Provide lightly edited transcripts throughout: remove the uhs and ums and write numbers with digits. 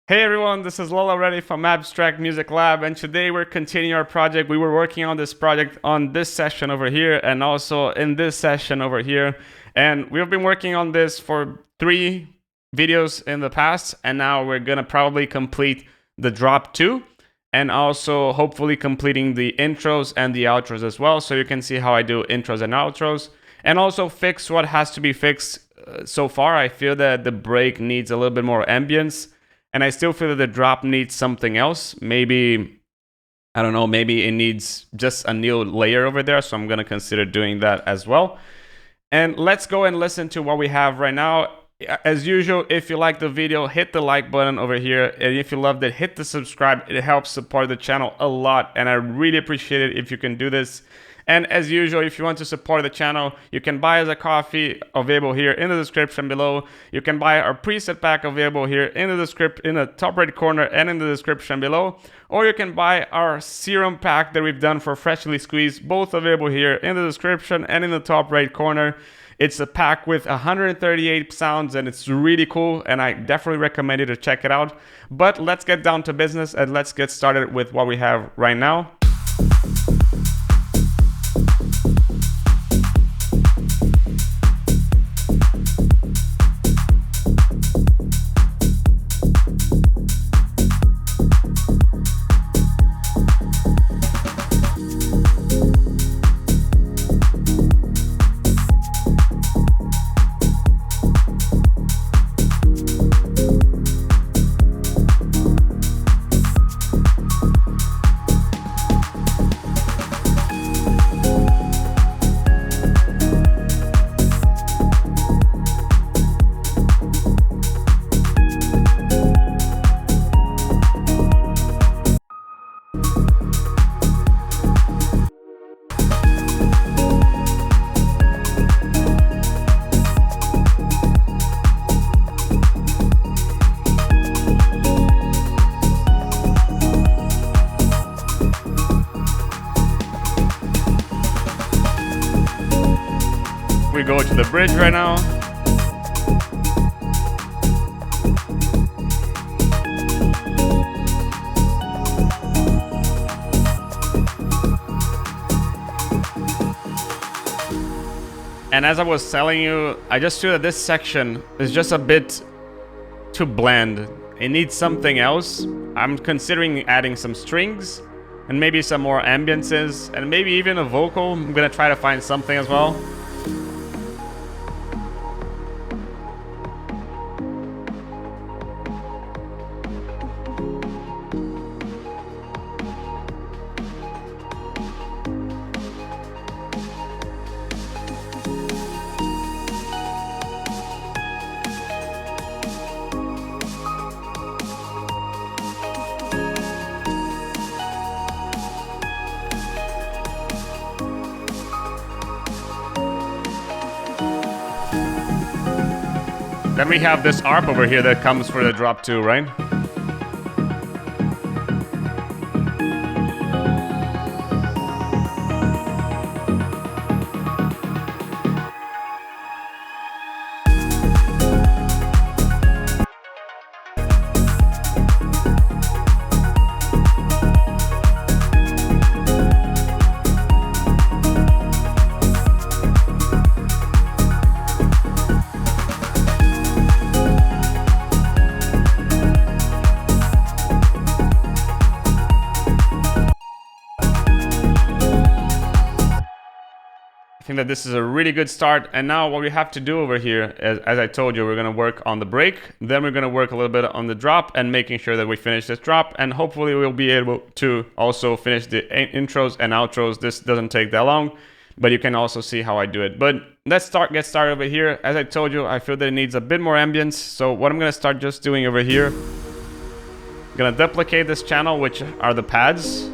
Hey everyone, this is Lola Reddy from Abstrakt Music Lab, and today we're continuing our project. We were working on this project on this session over here and also in this session over here. And we've been working on this for 3 videos in the past, and now we're gonna probably complete the drop 2 and also hopefully completing the intros and the outros as well, so you can see how I do intros and outros and also fix what has to be fixed. So far, I feel that the break needs a little bit more ambience. And I still feel that the drop needs something else. Maybe, I don't know, maybe it needs just a new layer over there. So I'm going to consider doing that as well. And let's go and listen to what we have right now. As usual, if you like the video, hit the like button over here. And if you loved it, hit the subscribe. It helps support the channel a lot. And I really appreciate it if you can do this. And as usual, if you want to support the channel, you can buy us a coffee available here in the description below. You can buy our preset pack available here in the top right corner and in the description below. Or you can buy our serum pack that we've done for Freshly Squeezed, both available here in the description and in the top right corner. It's a pack with 138 sounds and it's really cool, and I definitely recommend you to check it out. But let's get down to business and let's get started with what we have right now. We go to the bridge right now. And as I was telling you, I just feel that this section is just a bit too bland. It needs something else. I'm considering adding some strings and maybe some more ambiances and maybe even a vocal. I'm gonna try to find something as well. Then we have this ARP over here that comes for the drop 2, right? I think that this is a really good start. And now what we have to do over here, as I told you, we're going to work on the break. Then we're going to work a little bit on the drop and making sure that we finish this drop. And hopefully we'll be able to also finish the intros and outros. This doesn't take that long, but you can also see how I do it. But let's get started over here. As I told you, I feel that it needs a bit more ambience. So what I'm going to start just doing over here, I'm going to duplicate this channel, which are the pads.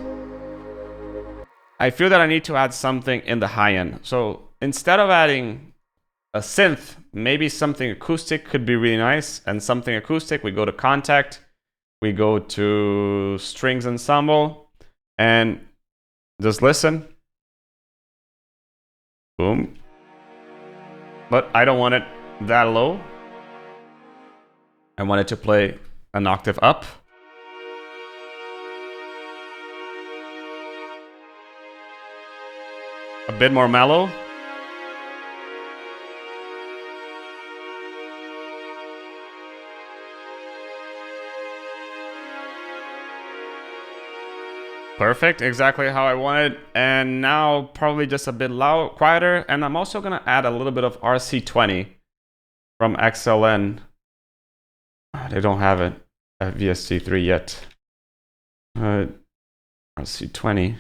I feel that I need to add something in the high end. So instead of adding a synth, maybe something acoustic could be really nice. And something acoustic, we go to Contact, we go to Strings Ensemble, and just listen. Boom. But I don't want it that low. I want it to play an octave up. A bit more mellow. Perfect, exactly how I wanted. And now probably just a bit loud, quieter. And I'm also gonna add a little bit of RC20 from XLN. They don't have it at VST3 yet. RC20.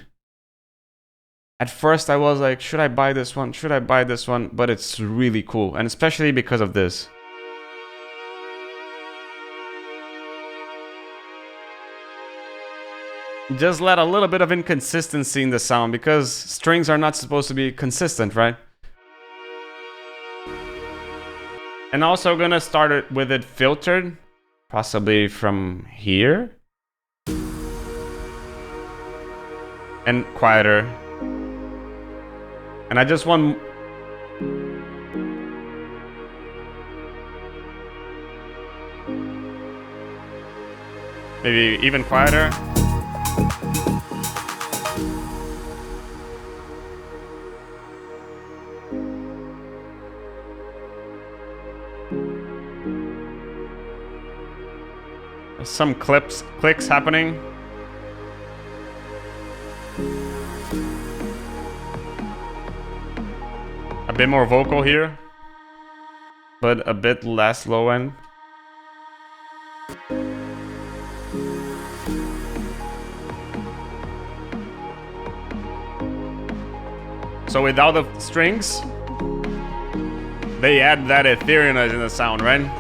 At first I was like, should I buy this one? Should I buy this one? But it's really cool, and especially because of this. Just let a little bit of inconsistency in the sound, because strings are not supposed to be consistent, right? And also gonna start it with it filtered, possibly from here. And quieter. And I just want... maybe even quieter. Some clicks happening. A bit more vocal here, but a bit less low end. So without the strings, they add that etherealness in the sound, right?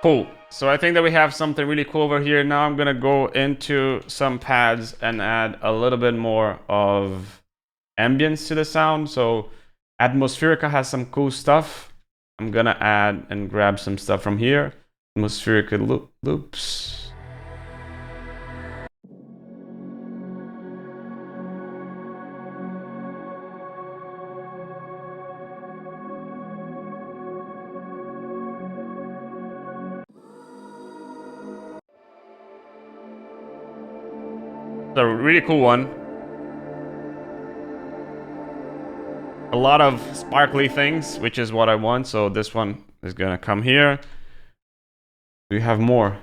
Cool. So I think that we have something really cool over here. Now I'm gonna go into some pads and add a little bit more of ambience to the sound. So Atmospherica has some cool stuff. I'm gonna add and grab some stuff from here. Atmospherica loops. A really cool one. A lot of sparkly things, which is what I want. So this one is gonna come here. We have more.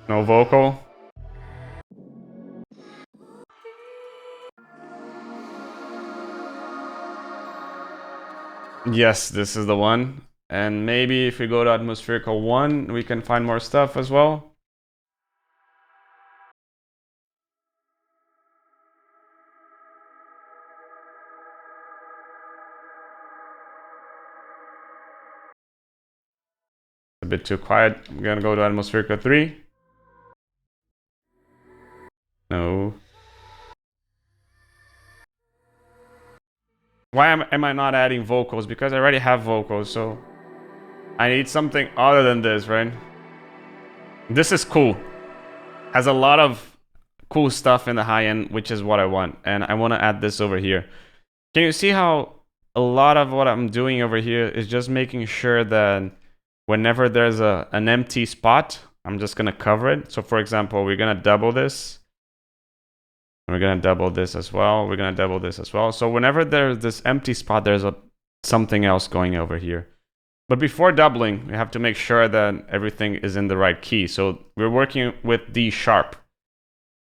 No vocal. Yes, this is the one. And maybe if we go to Atmospherica 1, we can find more stuff as well. A bit too quiet. I'm gonna go to Atmospherica 3. No. Why am I not adding vocals? Because I already have vocals, so I need something other than this, right? This is cool. Has a lot of cool stuff in the high end, which is what I want. And I want to add this over here. Can you see how a lot of what I'm doing over here is just making sure that whenever there's an empty spot, I'm just going to cover it. So for example, we're going to double this. We're going to double this as well. We're going to double this as well. So whenever there's this empty spot, there's something else going over here. But before doubling, we have to make sure that everything is in the right key. So we're working with D sharp.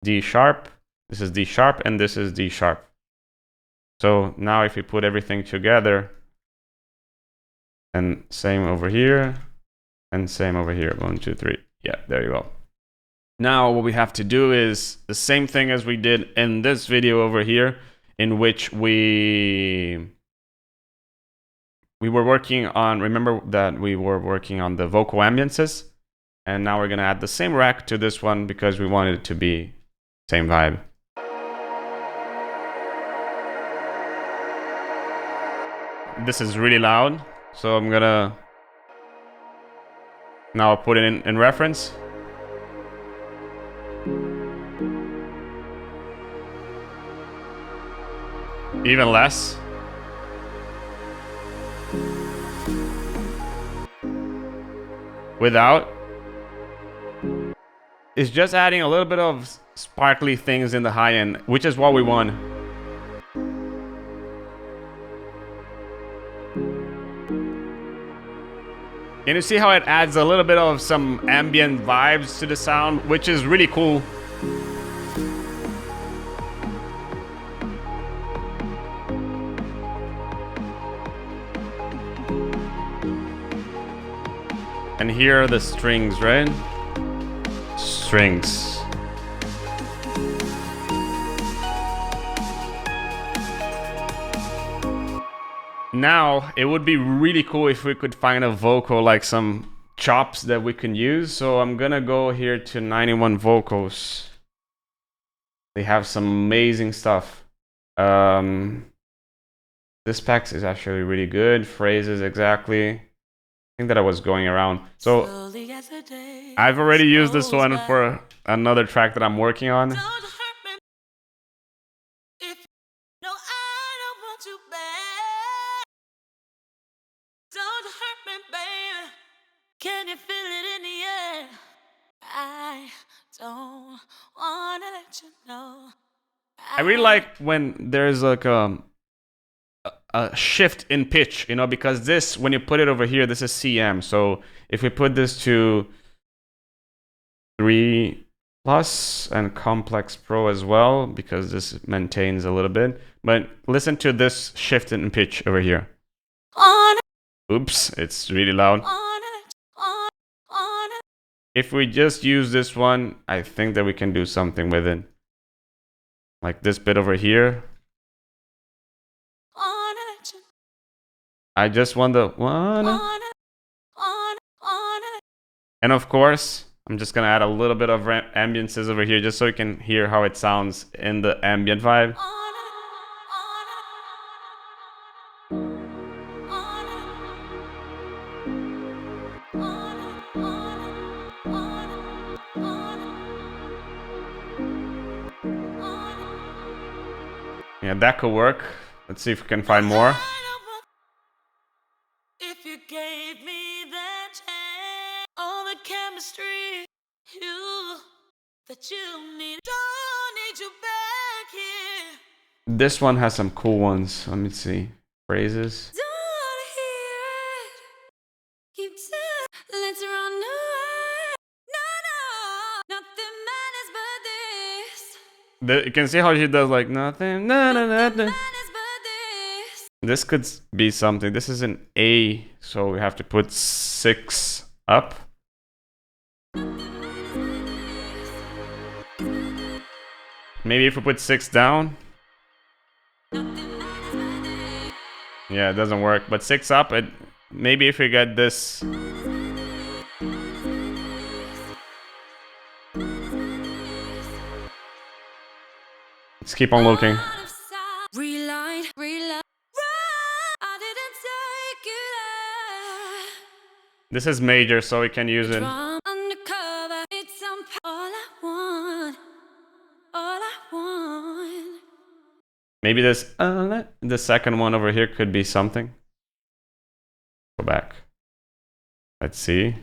D sharp, this is D sharp, and this is D sharp. So now if we put everything together, and same over here, and same over here. 1, 2, 3. Yeah, there you go. Now what we have to do is the same thing as we did in this video over here, in which we were working on, remember that we were working on the vocal ambiances, and now we're gonna add the same rack to this one because we wanted it to be same vibe. This is really loud, So I'm gonna now put it in reference. Even less. Without. It's just adding a little bit of sparkly things in the high end, which is what we want. And you see how it adds a little bit of some ambient vibes to the sound, which is really cool. And here are the strings, right? Strings. Now, it would be really cool if we could find a vocal, like some chops that we can use. So I'm gonna go here to 91 vocals. They have some amazing stuff. This pack is actually really good. Phrases, exactly. I think that I was going around. So I've already used this one for another track that I'm working on. Can you feel it in the air? I don't wanna let you know. I really like when there's like a shift in pitch, you know, because this, when you put it over here, this is CM. So if we put this to 3 plus and complex pro as well, because this maintains a little bit, but listen to this shift in pitch over here. Oops, it's really loud. If we just use this one, I think that we can do something with it. Like this bit over here. I just want the one. And of course, I'm just gonna add a little bit of ambiances over here just so you can hear how it sounds in the ambient vibe. Yeah, that could work. Let's see if we can find more. If you gave me that chance, all the chemistry that you need, don't need you back here. This one has some cool ones. Let me see. Phrases. Don't hear it. Keep let's run away. No, nothing matters but this. You can see how she does like nothing. This could be something. This is an A, so we have to put 6 up. Maybe if we put 6 down. Yeah, it doesn't work. But 6 up, maybe if we get this. Let's keep on looking. This is major, so we can use it. Maybe this, the second one over here could be something. Go back. Let's see.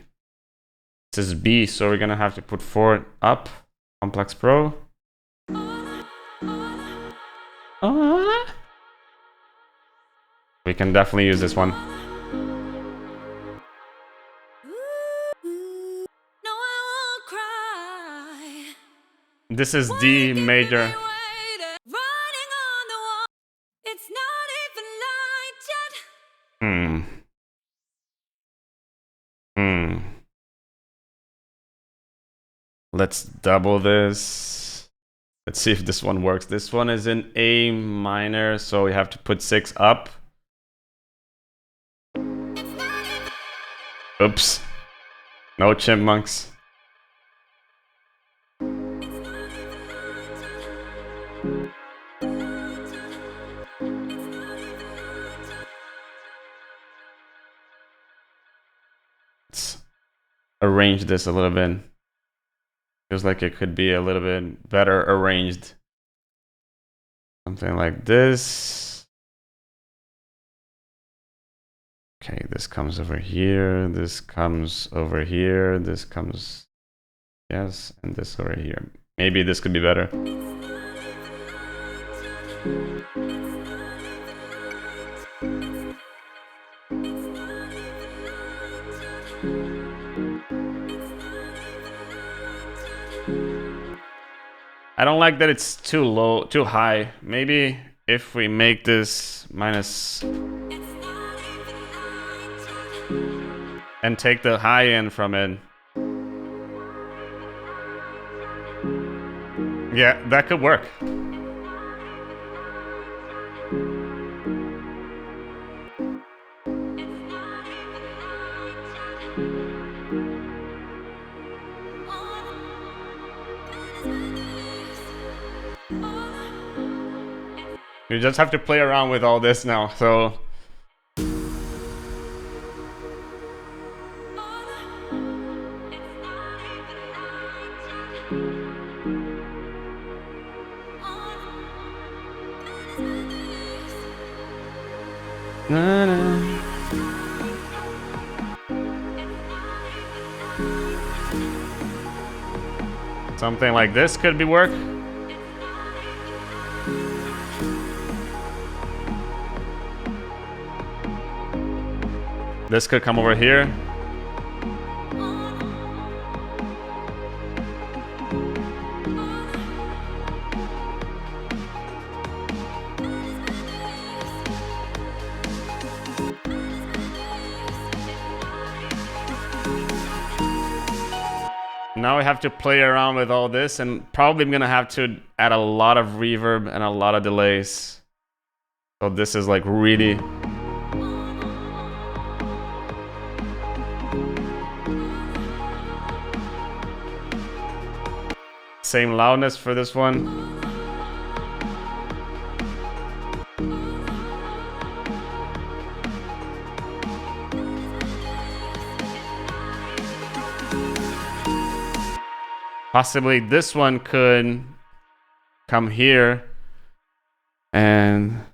This is B, so we're gonna have to put 4 up. Complex Pro. We can definitely use this one. This is D major. Let's double this. Let's see if this one works. This one is in A minor, so we have to put 6 up. Oops. No chipmunks. arrange this a little bit. Feels like it could be a little bit better arranged. Something like this. Okay, this comes over here, this comes over here, this comes, yes, and this over here. Maybe this could be better. I don't like that it's too low, too high. Maybe if we make this minus and take the high end from it. Yeah, that could work. You just have to play around with all this now, so. Something like this could be work. This could come over here. Now I have to play around with all this, and probably I'm gonna have to add a lot of reverb and a lot of delays. So this is like really. Same loudness for this one. Possibly this one could come here and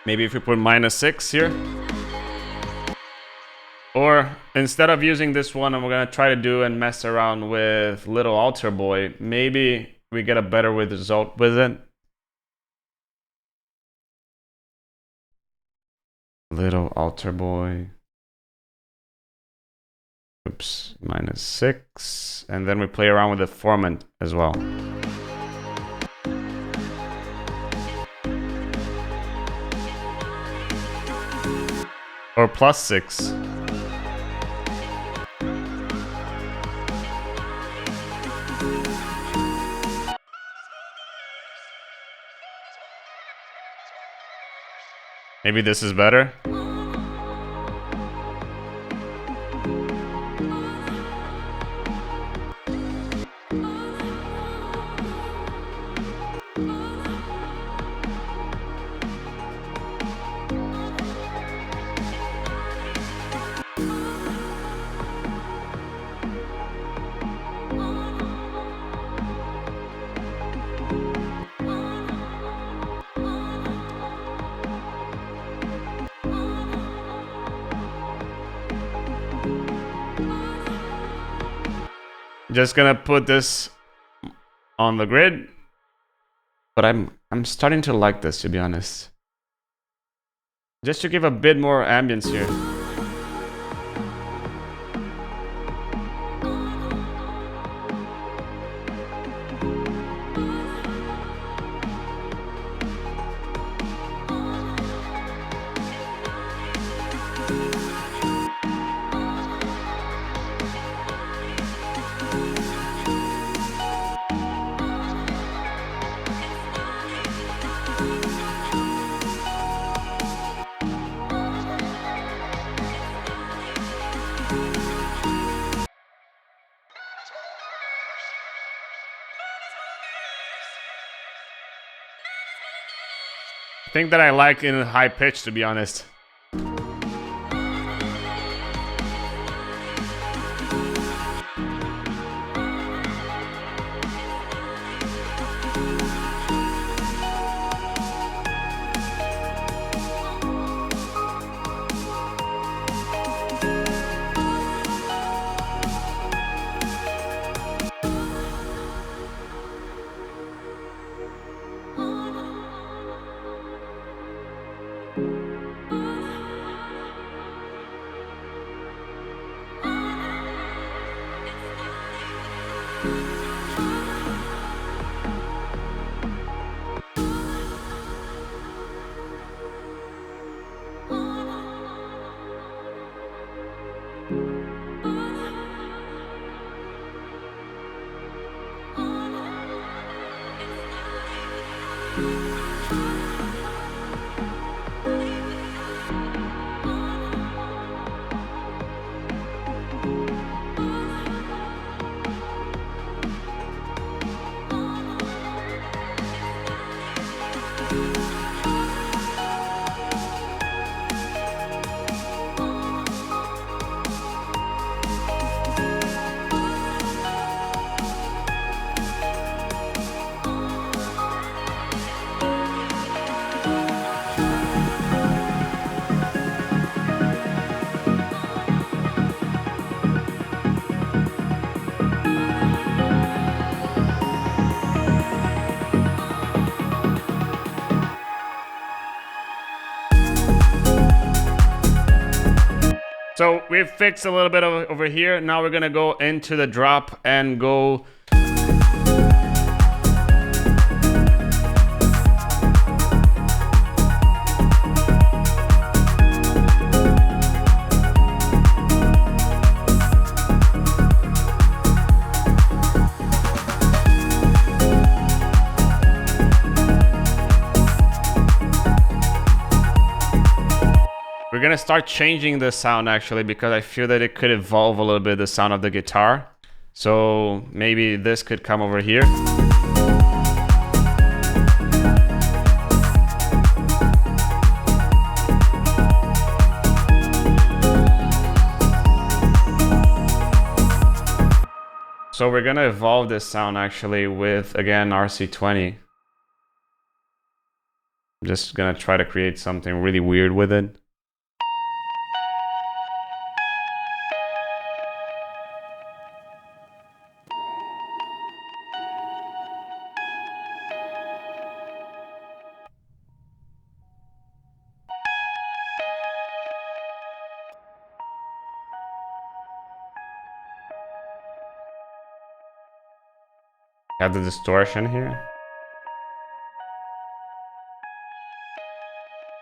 maybe if we put -6 here. Or instead of using this one, I'm gonna try to do and mess around with Little Altar Boy. Maybe we get a better result with it. Little Altar Boy. Oops, -6. And then we play around with the format as well. Or +6. Maybe this is better. Just gonna put this on the grid, but I'm starting to like this, to be honest. Just to give a bit more ambience here. think that I like in high pitch, to be honest. So we've fixed a little bit over here. Now we're gonna go into the drop and go. We're gonna start changing the sound actually, because I feel that it could evolve a little bit the sound of the guitar. So maybe this could come over here. So we're gonna evolve this sound actually with, again, RC20. I'm just gonna try to create something really weird with it. Add the distortion here.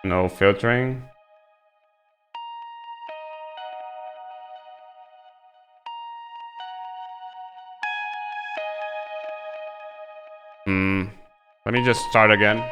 No filtering. Let me just start again.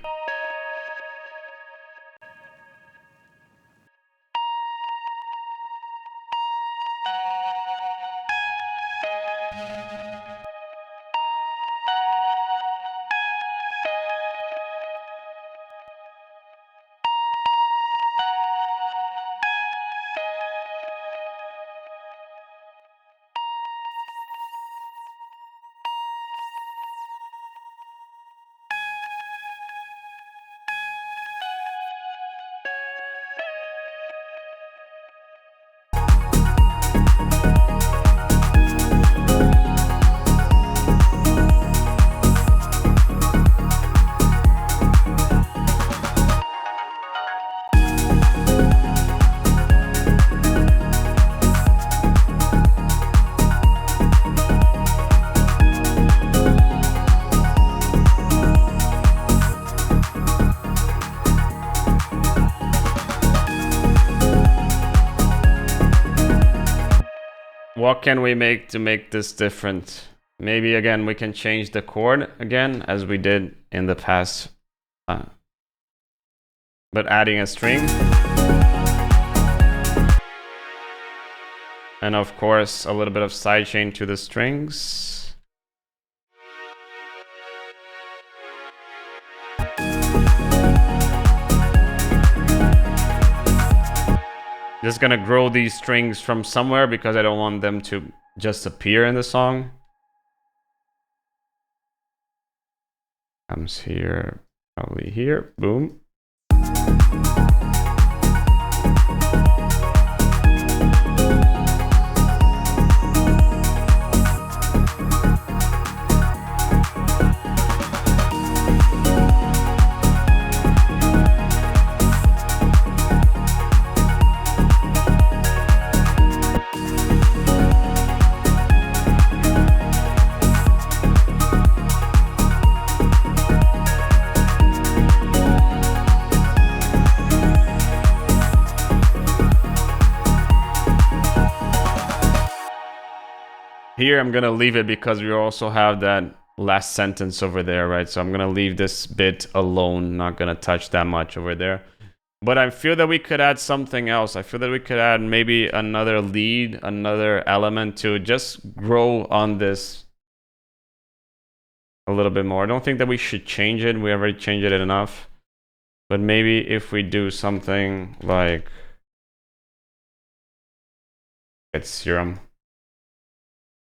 What can we make to make this different? Maybe again we can change the chord again as we did in the past, but adding a string. And of course a little bit of sidechain to the strings. Just gonna grow these strings from somewhere because I don't want them to just appear in the song. Comes here, probably here, boom. Here I'm gonna leave it because we also have that last sentence over there, right? So I'm gonna leave this bit alone, not gonna touch that much over there. But I feel that we could add something else. I feel that we could add maybe another lead, another element to just grow on this a little bit more. I don't think that we should change it. We already changed it enough. But maybe if we do something like it's serum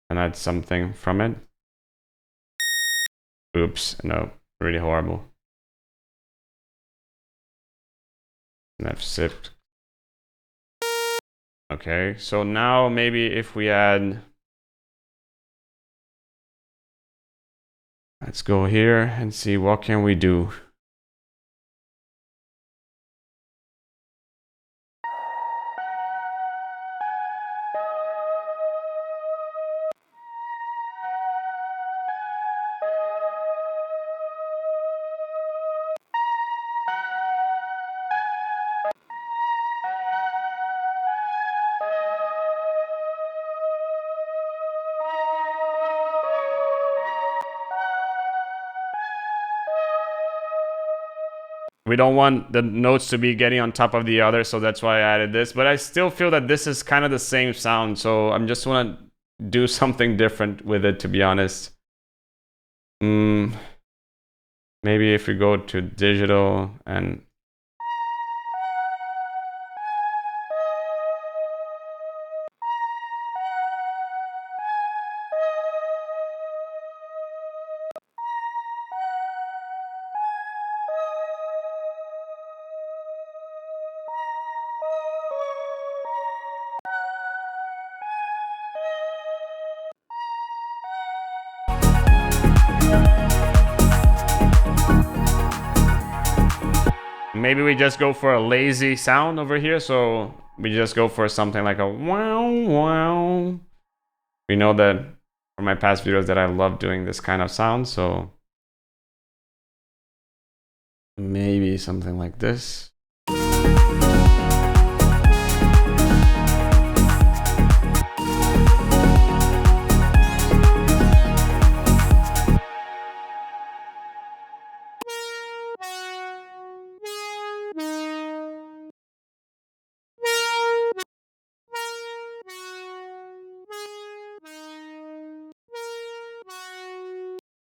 and add something from it. Oops, no, really horrible. And I've sipped. Okay, so now maybe if we add, let's go here and see what can we do. We don't want the notes to be getting on top of the other, so that's why I added this. But I still feel that this is kind of the same sound, so I'm just want to do something different with it, to be honest. Maybe if we go to digital and maybe we just go for a lazy sound over here. So we just go for something like a wow, wow. We know that from my past videos that I love doing this kind of sound. So maybe something like this.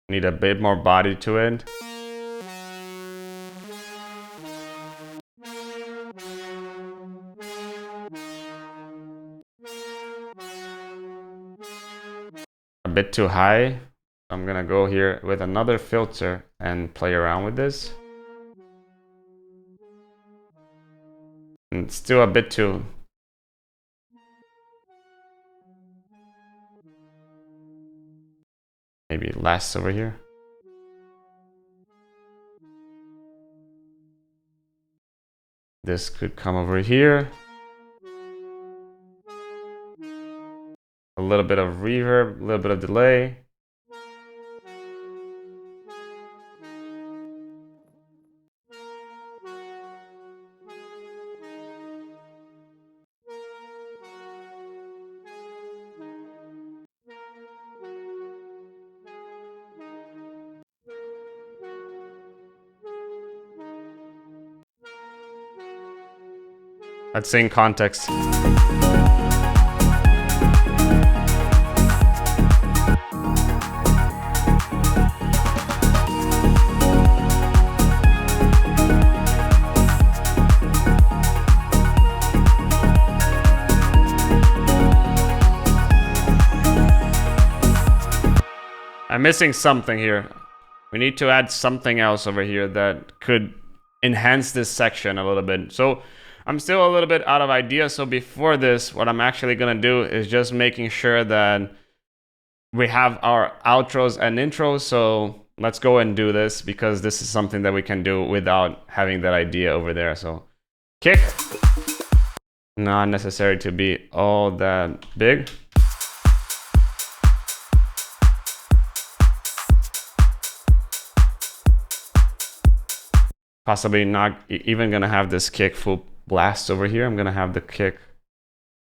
Need a bit more body to it. A bit too high. I'm gonna go here with another filter and play around with this. And it's still a bit too. Maybe less over here. This could come over here. A little bit of reverb, a little bit of delay. Let's say in context. I'm missing something here. We need to add something else over here that could enhance this section a little bit. So I'm still a little bit out of ideas. So before this, what I'm actually gonna do is just making sure that we have our outros and intros. So let's go and do this, because this is something that we can do without having that idea over there. So kick, not necessary to be all that big. Possibly not even gonna have this kick full blast over here. I'm gonna have the kick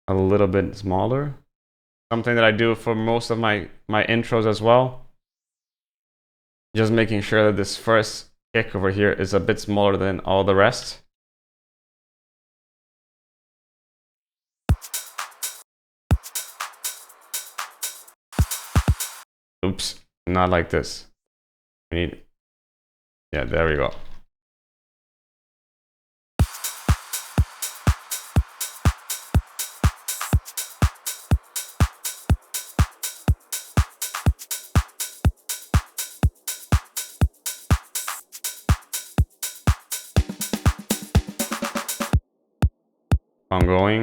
a little bit smaller. Something that I do for most of my intros as well. Just making sure that this first kick over here is a bit smaller than all the rest. Oops, not like this. We need, yeah, there we go.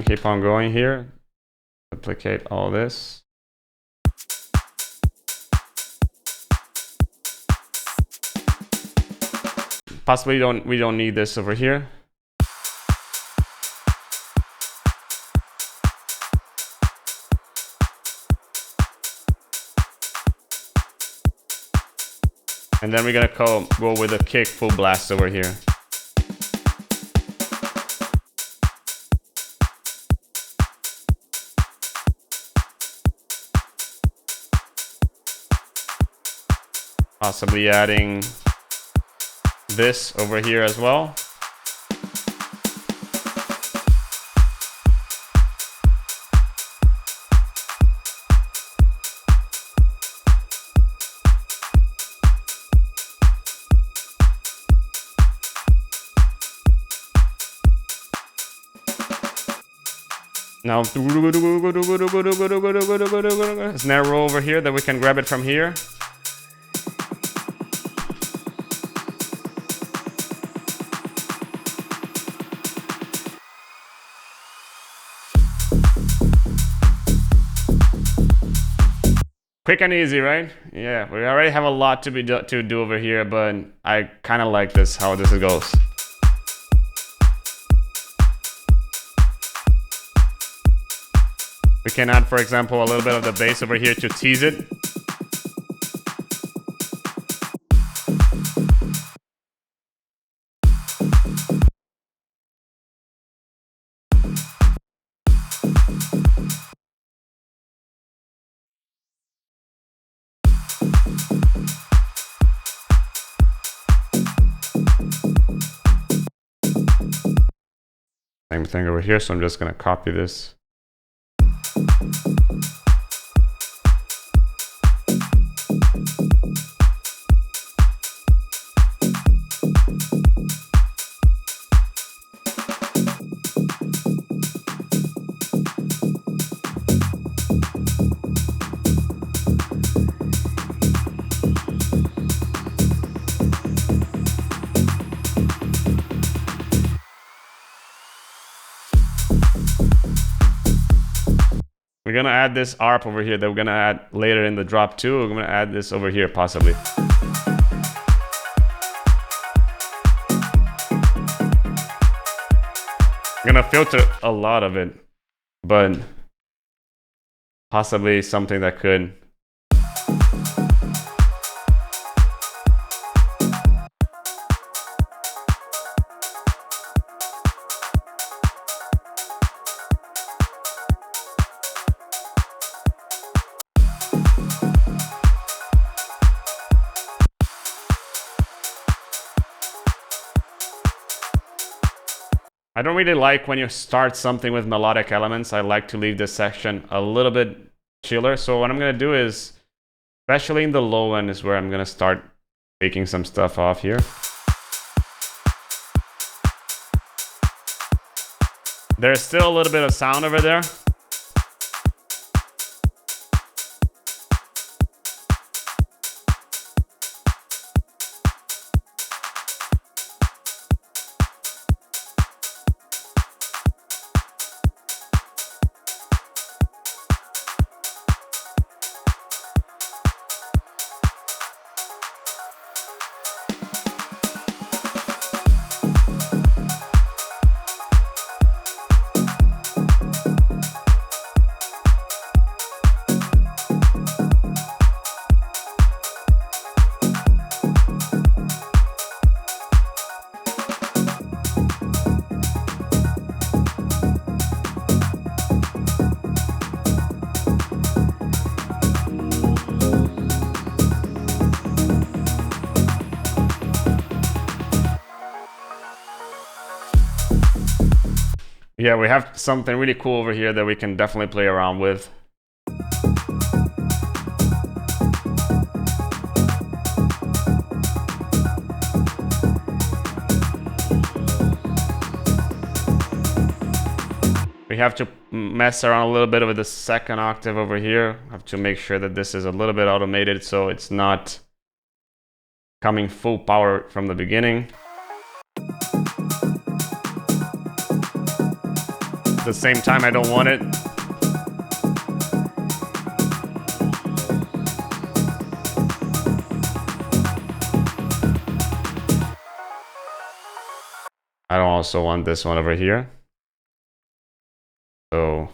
Keep on going here. Duplicate all this. Possibly we don't need this over here. And then we're gonna go with a kick full blast over here. Possibly adding this over here as well. Now, snare roll over here that we can grab it from here. Quick and easy, right? Yeah, we already have a lot to do over here, but I kind of like this, how this goes. We can add, for example, a little bit of the bass over here to tease it. Same thing over here, so I'm just gonna copy this. We're gonna add this ARP over here that we're gonna add later in the drop too. We're gonna add this over here possibly. I'm gonna filter a lot of it, but possibly something that could I don't really like when you start something with melodic elements. I like to leave this section a little bit chiller. So what I'm going to do is, especially in the low end, is where I'm going to start taking some stuff off here. There's still a little bit of sound over there. Yeah, we have something really cool over here that we can definitely play around with. We have to mess around a little bit with the second octave over here. Have to make sure that this is a little bit automated so it's not coming full power from the beginning. At the same time, I don't want it. I don't also want this one over here. So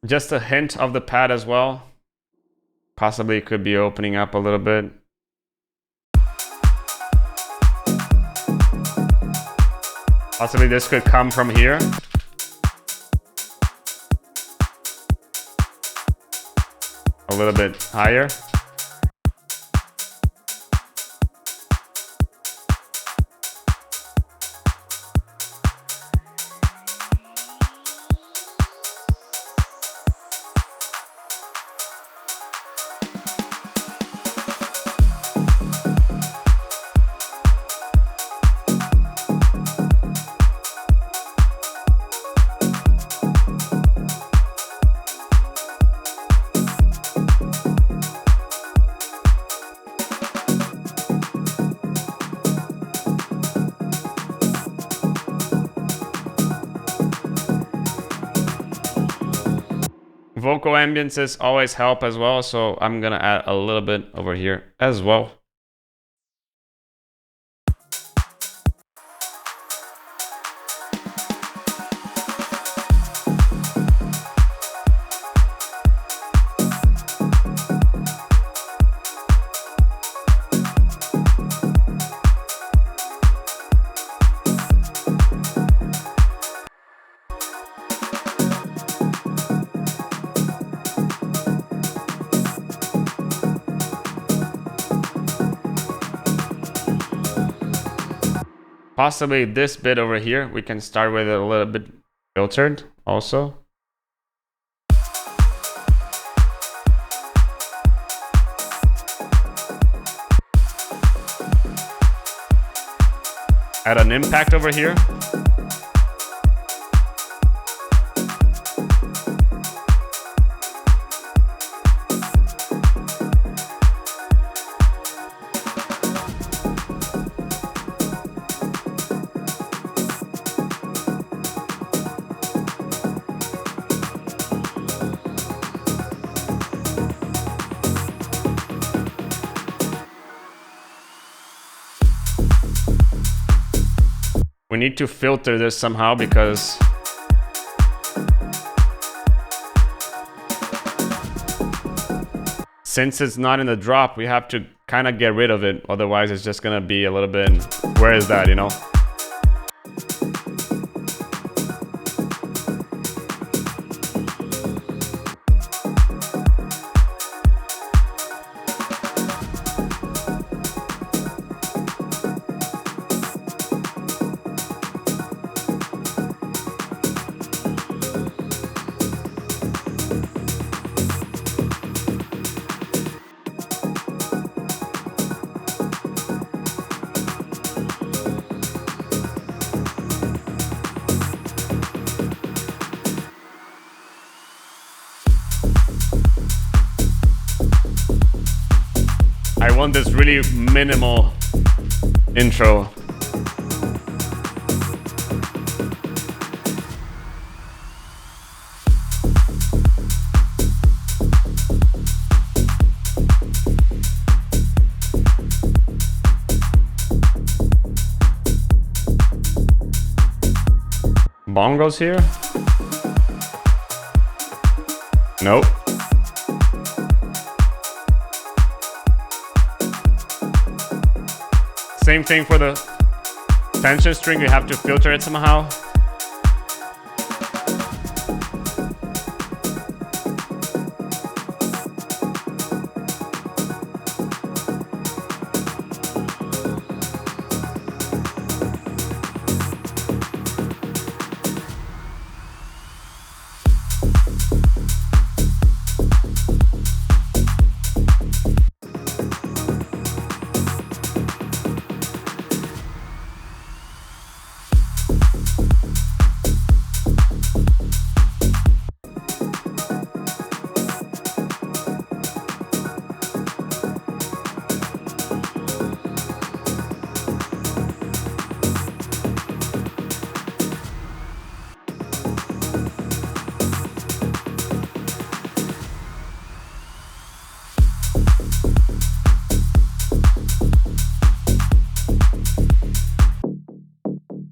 just a hint of the pad as well. Possibly it could be opening up a little bit. Possibly this could come from here. A little bit higher. Vocal ambiences always help as well, so I'm gonna add a little bit over here as well. Possibly this bit over here, we can start with it a little bit filtered also. Add an impact over here. We need to filter this somehow because since it's not in the drop, we have to kind of get rid of it. Otherwise, it's just gonna be a little bit, where is that, you know? want this really minimal intro. Bongos here? Nope. Same thing for the tension string, you have to filter it somehow.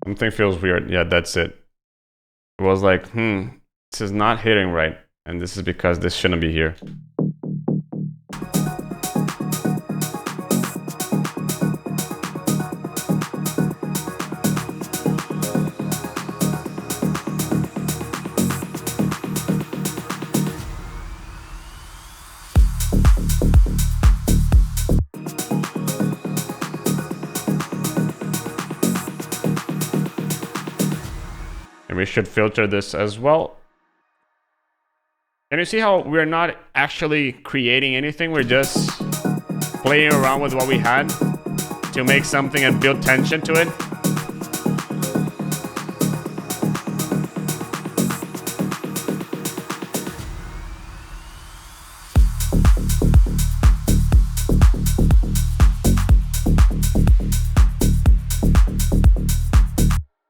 Something feels weird. Yeah, that's it. It was like, this is not hitting right. And this is because this shouldn't be here. We should filter this as well. Can you see how we're not actually creating anything? We're just playing around with what we had to make something and build tension to it.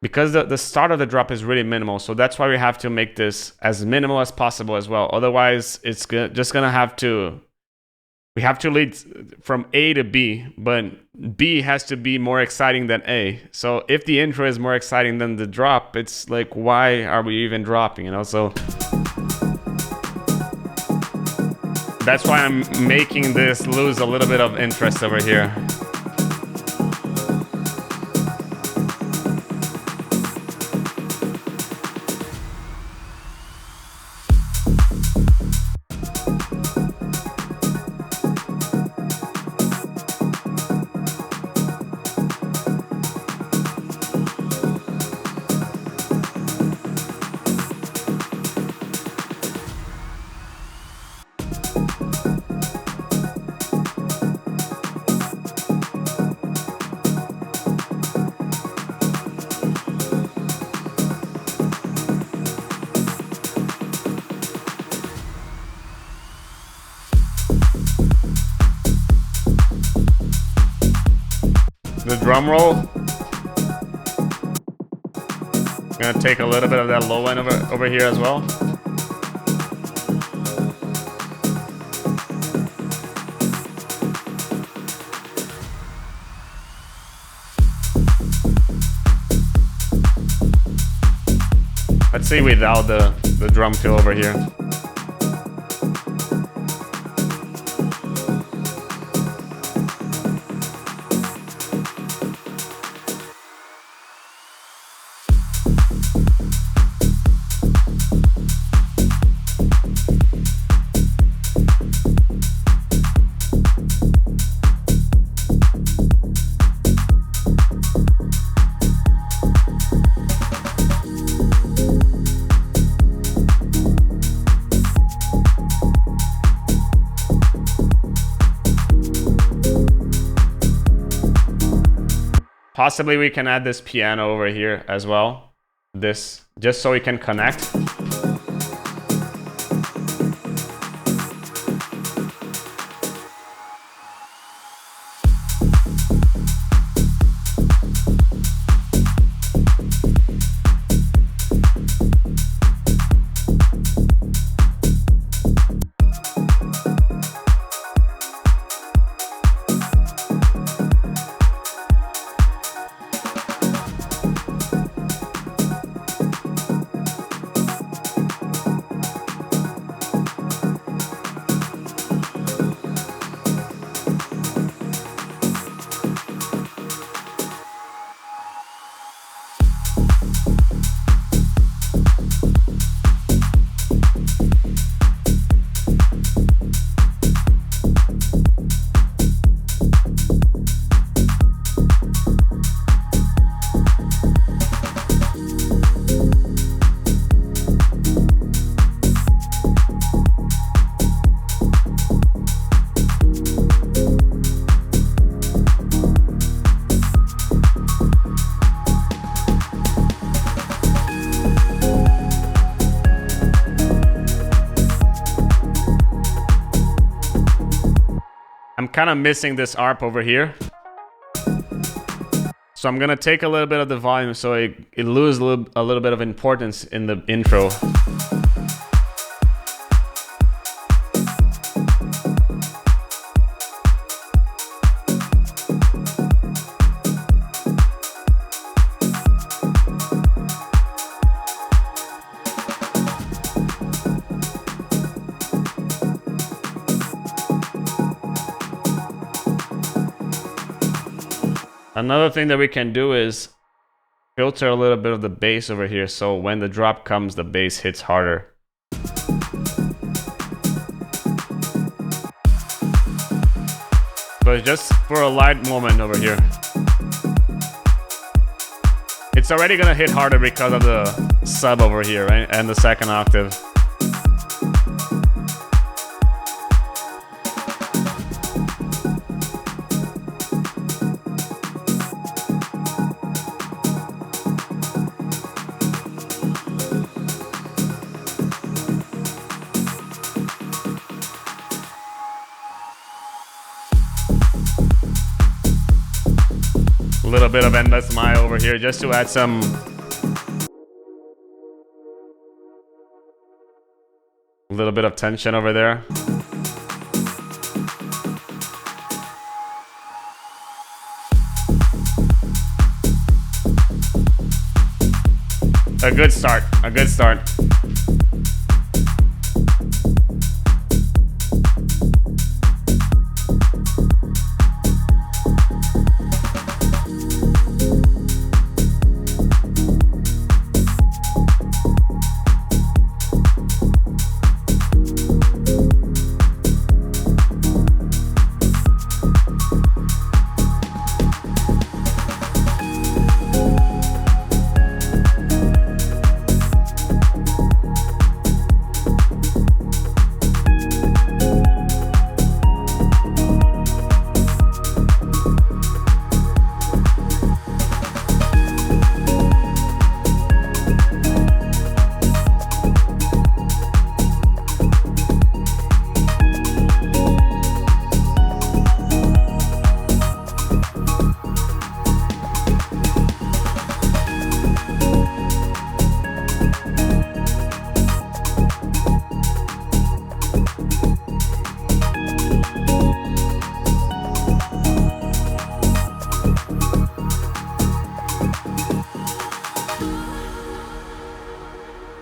Because the start of the drop is really minimal, so that's why we have to make this as minimal as possible as well. Otherwise, it's just gonna have to. We have to lead from A to B, but B has to be more exciting than A. So if the intro is more exciting than the drop, it's like, why are we even dropping? You know, so that's why I'm making this lose a little bit of interest over here. The drum roll. Gonna take a little bit of that low end over here as well. Let's see without the drum fill over here. Possibly we can add this piano over here as well. This, just so we can connect. I'm kind of missing this ARP over here. So I'm gonna take a little bit of the volume so it loses a little bit of importance in the intro. Another thing that we can do is filter a little bit of the bass over here, so when the drop comes, the bass hits harder. So it's just for a light moment over here. It's already gonna hit harder because of the sub over here, right? And the second octave. A little bit of Endless Mile over here just to add some a little bit of tension over there. A good start, a good start.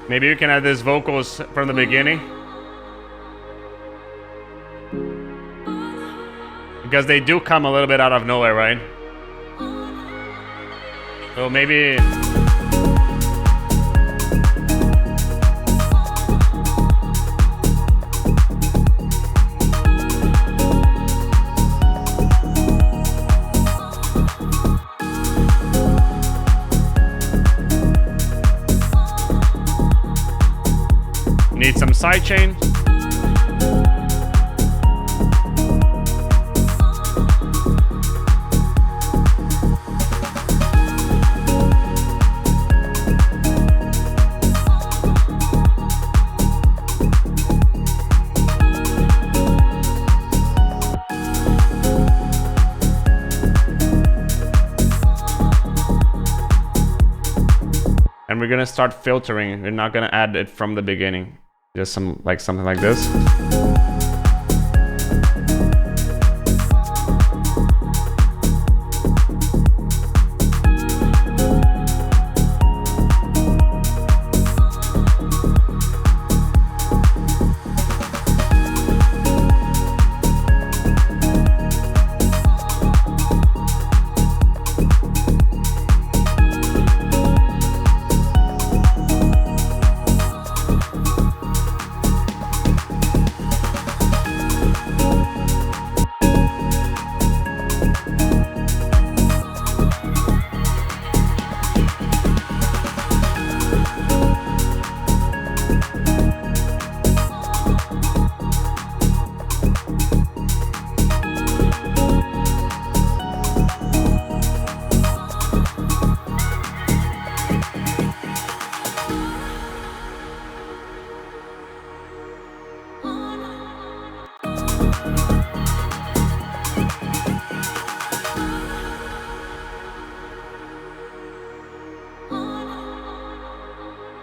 Maybe you can add these vocals from the beginning. Because they do come a little bit out of nowhere, right? So maybe... Need some sidechain. and we're gonna start filtering. We're not gonna add it from the beginning. Just something like this.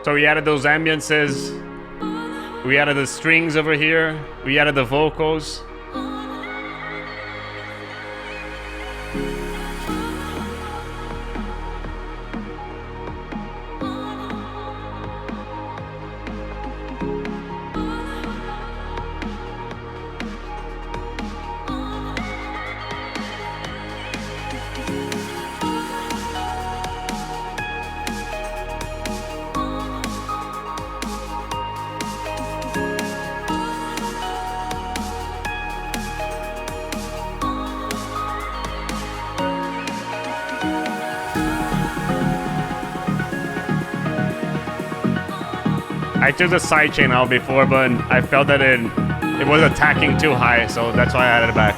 So we added those ambiances, we added the strings over here, we added the vocals. I took the sidechain out before, but I felt that it was attacking too high, so that's why I added it back.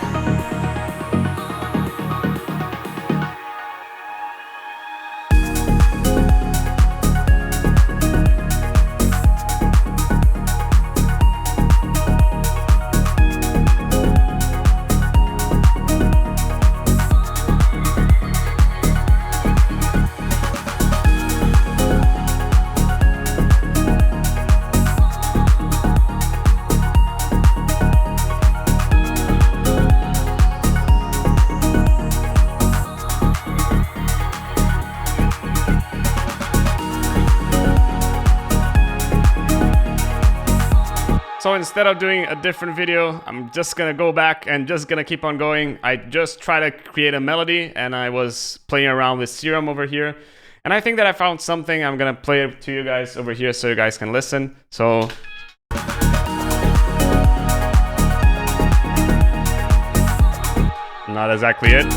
So instead of doing a different video, I'm just gonna go back and just gonna keep on going. I just try to create a melody and I was playing around with Serum over here. And I think that I found something. I'm gonna play it to you guys over here so you guys can listen. So not exactly it.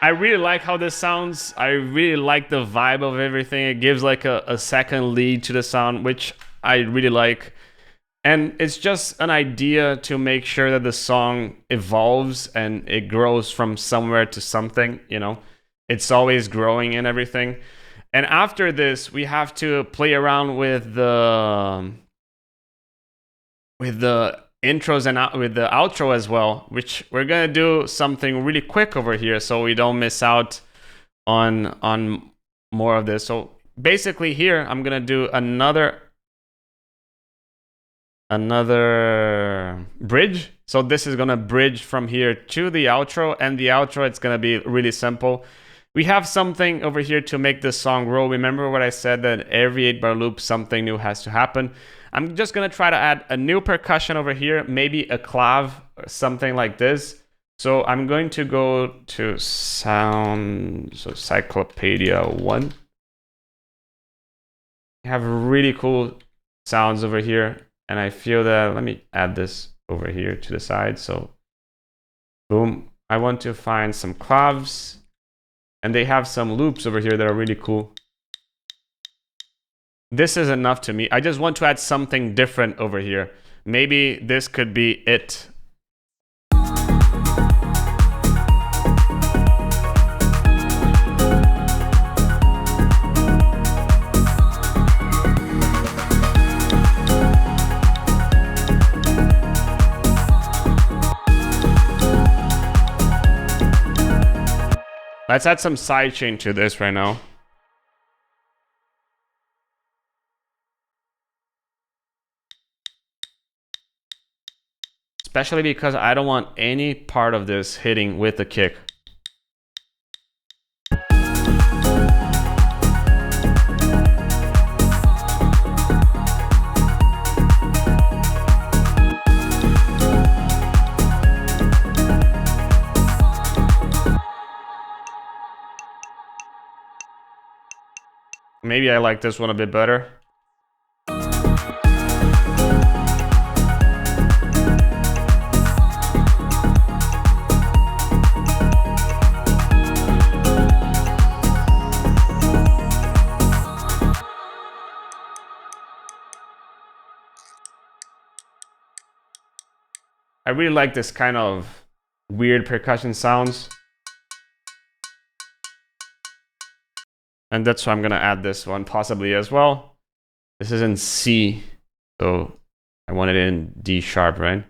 I really like how this sounds. I really like the vibe of everything. It gives like a second lead to the sound, which I really like. And it's just an idea to make sure that the song evolves and it grows from somewhere to something, you know. It's always growing and everything. And after this, we have to play around with the intros and with the outro as well, which we're gonna do something really quick over here so we don't miss out on more of this. So basically here I'm gonna do another bridge. So this is gonna bridge from here to the outro, and the outro, it's gonna be really simple. We have something over here to make this song grow. Remember what I said, that every 8-bar loop something new has to happen. I'm just gonna try to add a new percussion over here, maybe a clav or something like this. So I'm going to go to sound, so Cyclopedia 1. I have really cool sounds over here, and I feel that, let me add this over here to the side. So boom, I want to find some clavs, and they have some loops over here that are really cool. This is enough to me. I just want to add something different over here. Maybe this could be it. Let's add some sidechain to this right now. Especially because I don't want any part of this hitting with the kick. Maybe I like this one a bit better. I really like this kind of weird percussion sounds. And that's why I'm gonna add this one possibly as well. This is in C, so I want it in D sharp, right?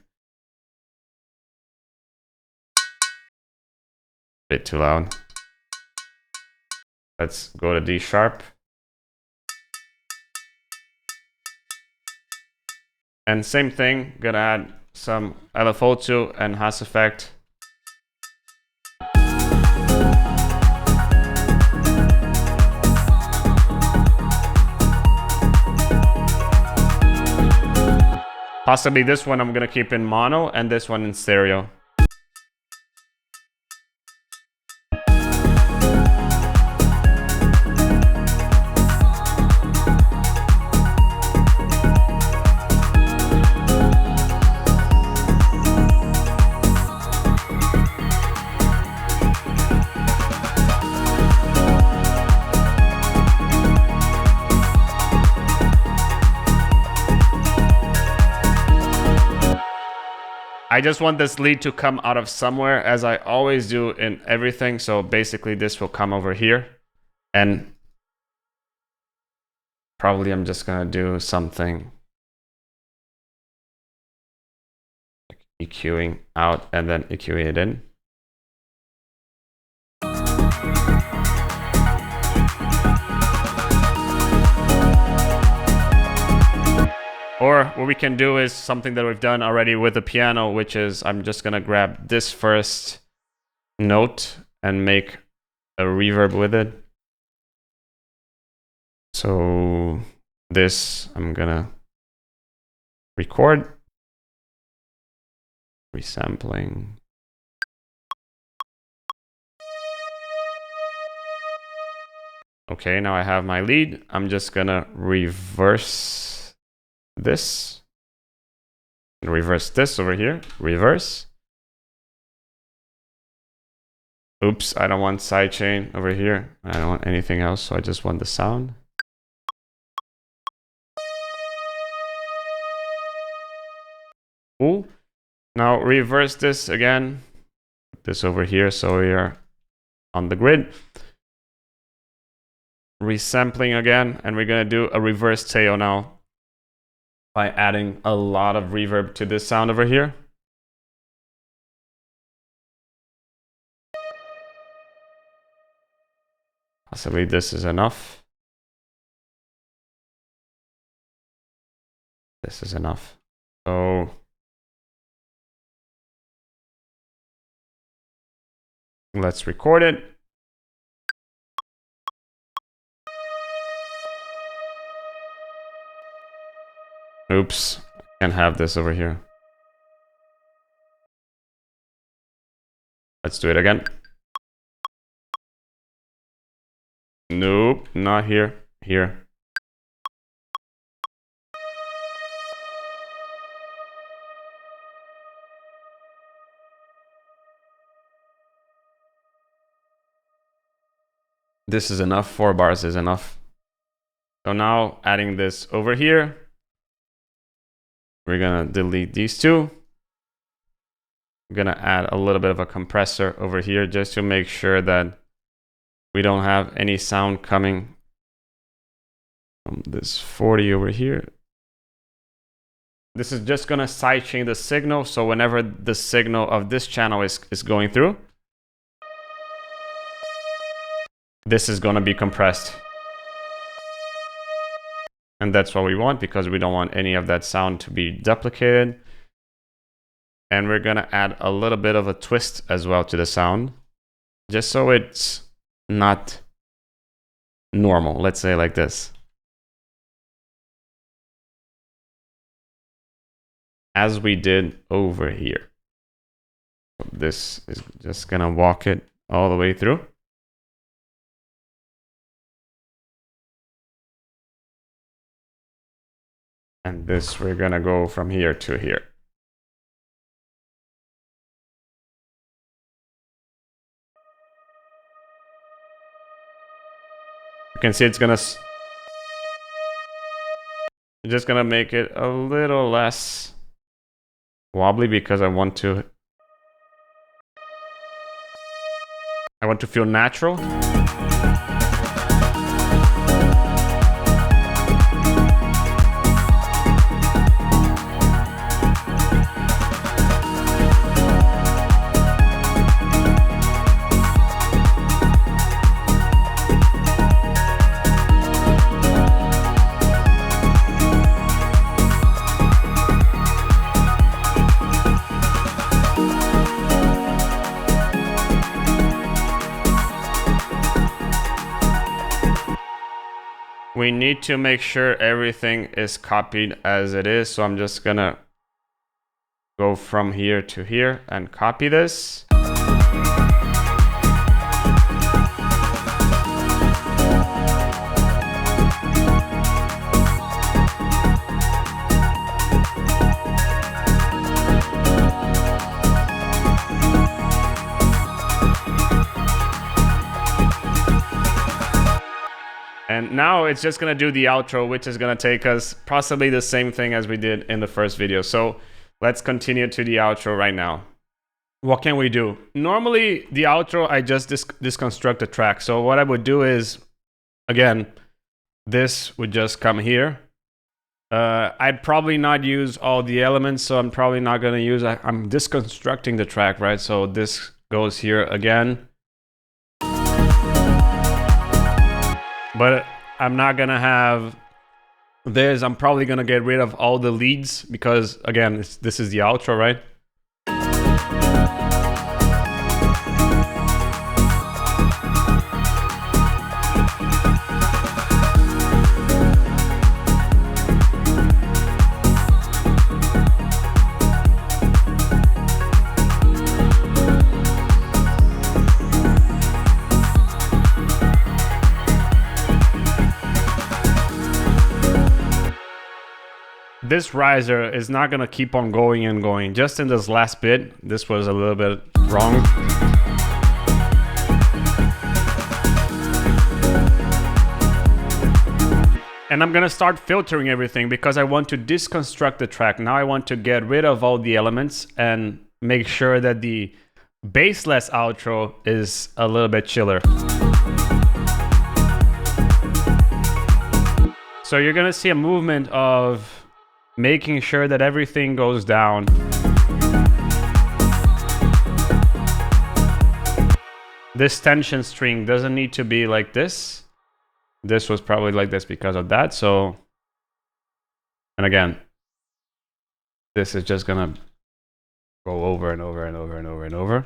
Bit too loud. Let's go to D sharp. And same thing, gonna add some LFO2 and Has effect. Possibly this one I'm gonna keep in mono and this one in stereo. I just want this lead to come out of somewhere, as I always do in everything. So basically this will come over here, and probably I'm just gonna do something like EQing out and then EQing it in. Or what we can do is something that we've done already with the piano, which is I'm just gonna grab this first note and make a reverb with it. So this I'm gonna record, resampling. Okay, now I have my lead. I'm just gonna reverse this, and reverse this over here, reverse. Oops, I don't want sidechain over here. I don't want anything else, so I just want the sound. Cool. Now reverse this again. Put this over here so we are on the grid. Resampling again, and we're gonna do a reverse tail now by adding a lot of reverb to this sound over here. Possibly this is enough. This is enough. So let's record it. Oops, can't have this over here. Let's do it again. Nope, not here. Here. This is enough. 4 bars is enough. So now adding this over here. We're gonna delete these two. I'm gonna add a little bit of a compressor over here just to make sure that we don't have any sound coming from this 40 over here. This is just gonna sidechain the signal, so whenever the signal of this channel is going through, this is gonna be compressed. And that's what we want, because we don't want any of that sound to be duplicated. And we're gonna add a little bit of a twist as well to the sound, just so it's not normal, let's say like this. As we did over here. This is just gonna walk it all the way through. And this, we're gonna go from here to here. You can see it's gonna... I'm just gonna make it a little less wobbly, because I want to feel natural. We need to make sure everything is copied as it is, so I'm just gonna go from here to here and copy this. And now it's just gonna do the outro, which is gonna take us possibly the same thing as we did in the first video. So let's continue to the outro right now. What can we do? Normally the outro, I just disconstruct the track. So what I would do is, again, this would just come here. I'd probably not use all the elements, so I'm probably not gonna use, I'm disconstructing the track, right? So this goes here again. But I'm not gonna have this. I'm probably gonna get rid of all the leads, because again, this is the outro, right? This riser is not gonna keep on going and going. Just in this last bit, this was a little bit wrong. And I'm gonna start filtering everything, because I want to disconstruct the track. Now I want to get rid of all the elements and make sure that the bassless outro is a little bit chiller. So you're gonna see a movement of making sure that everything goes down. This tension string doesn't need to be like this. This was probably like this because of that. So, and again, this is just gonna go over and over and over and over and over.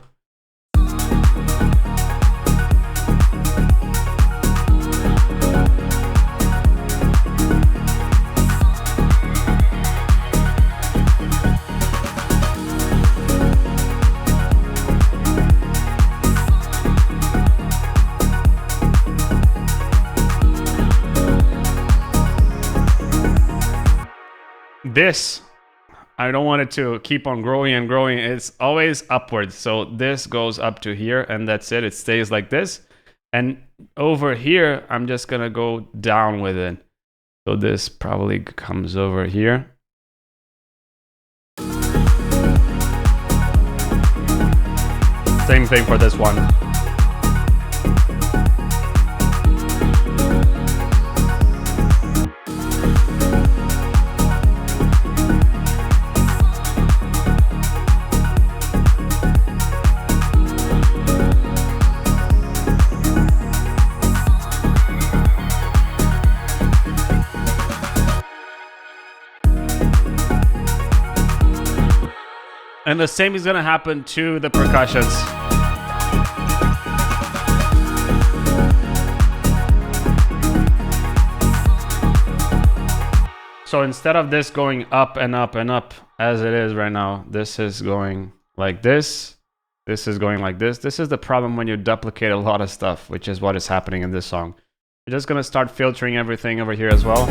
This, I don't want it to keep on growing and growing. It's always upwards. So this goes up to here and that's it. It stays like this. And over here, I'm just gonna go down with it. So this probably comes over here. Same thing for this one. And the same is gonna happen to the percussions. So instead of this going up and up and up as it is right now, this is going like this. This is going like this. This is the problem when you duplicate a lot of stuff, which is what is happening in this song. You're just gonna start filtering everything over here as well.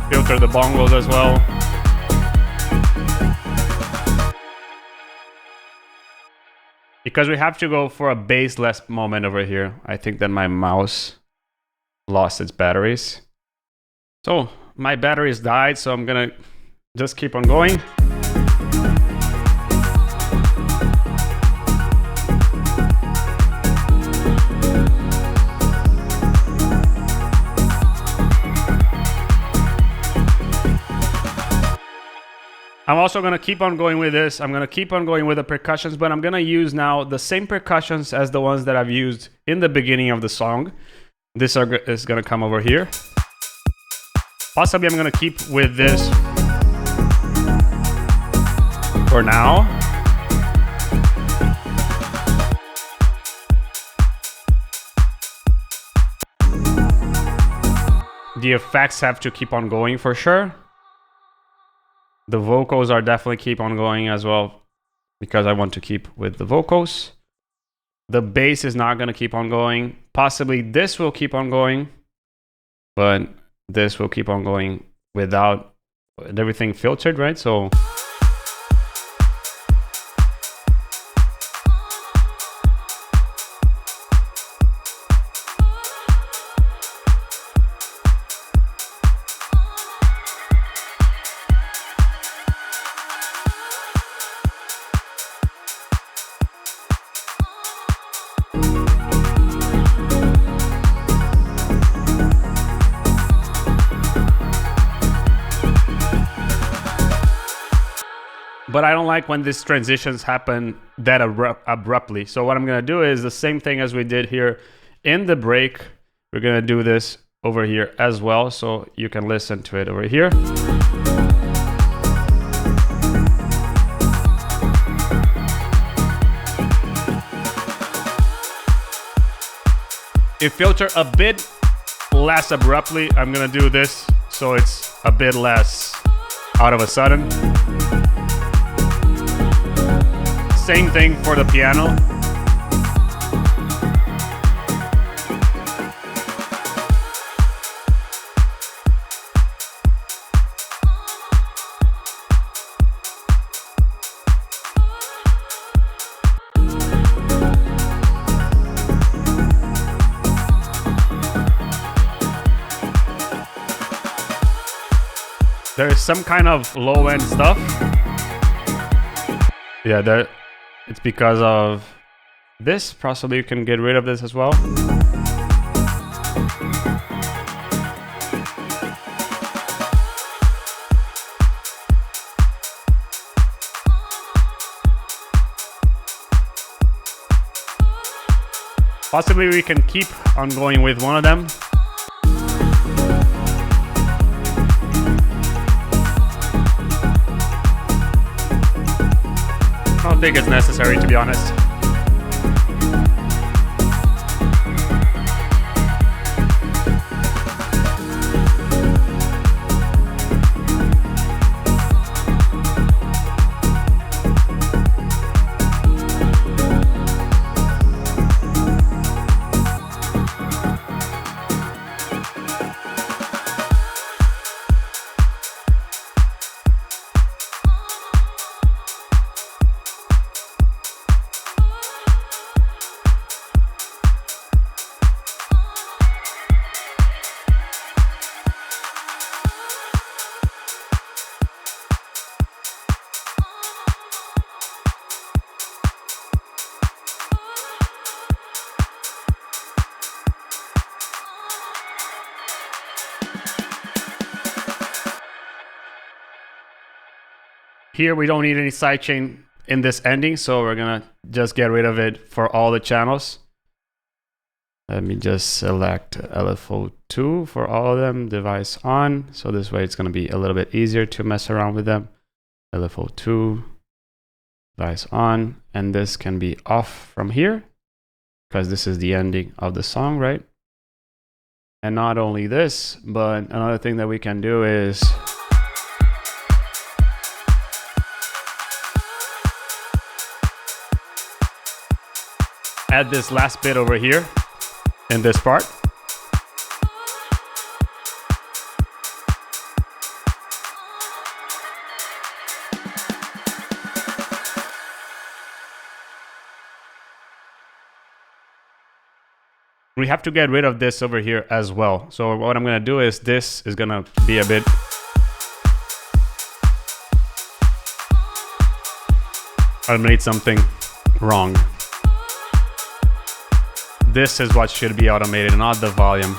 Filter the bongos as well. Because we have to go for a bassless moment over here. I think that my mouse lost its batteries. So my batteries died, so I'm gonna just keep on going. I'm also going to keep on going with this. I'm going to keep on going with the percussions, but I'm going to use now the same percussions as the ones that I've used in the beginning of the song. This is going to come over here. Possibly I'm going to keep with this for now. The effects have to keep on going for sure. The vocals are definitely keep on going as well because I want to keep with the vocals. The bass is not going to keep on going. Possibly this will keep on going, but this will keep on going without everything filtered, right? So but I don't like when these transitions happen that abruptly. So what I'm going to do is the same thing as we did here in the break. We're going to do this over here as well, so you can listen to it over here. If filter a bit less abruptly, I'm going to do this so it's a bit less out of a sudden. Same thing for the piano. There is some kind of low end stuff. Yeah, it's because of this. Possibly you can get rid of this as well. Possibly we can keep on going with one of them. I don't think it's necessary, to be honest. Here we don't need any sidechain in this ending, so we're gonna just get rid of it for all the channels. Let me just select LFO2 for all of them, device on. So this way it's going to be a little bit easier to mess around with them. LFO2, device on, and this can be off from here because this is the ending of the song, right? And not only this, but another thing that we can do is add this last bit over here in this part. We have to get rid of this over here as well. So what I'm going to do is this is going to be a bit I made something wrong. This is what should be automated, not the volume.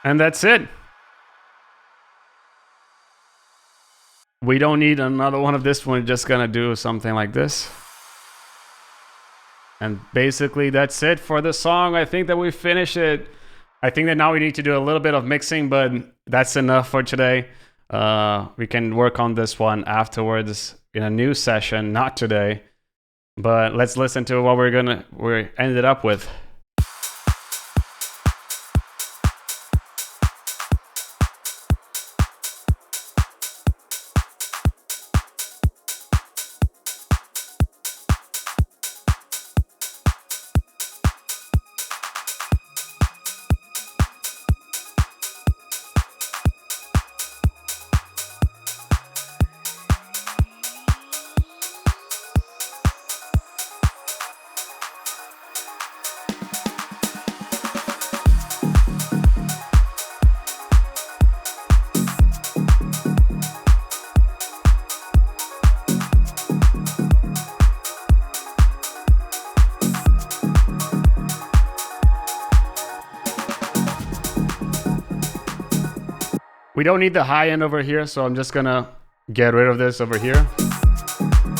And that's it. We don't need another one of this one. We're just gonna do something like this. And basically that's it for the song. I think that we finished it. I think that now we need to do a little bit of mixing, but that's enough for today. We can work on this one afterwards in a new session, not today. But let's listen to what we ended up with. We don't need the high end over here, so I'm just gonna get rid of this over here.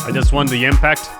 I just want the impact.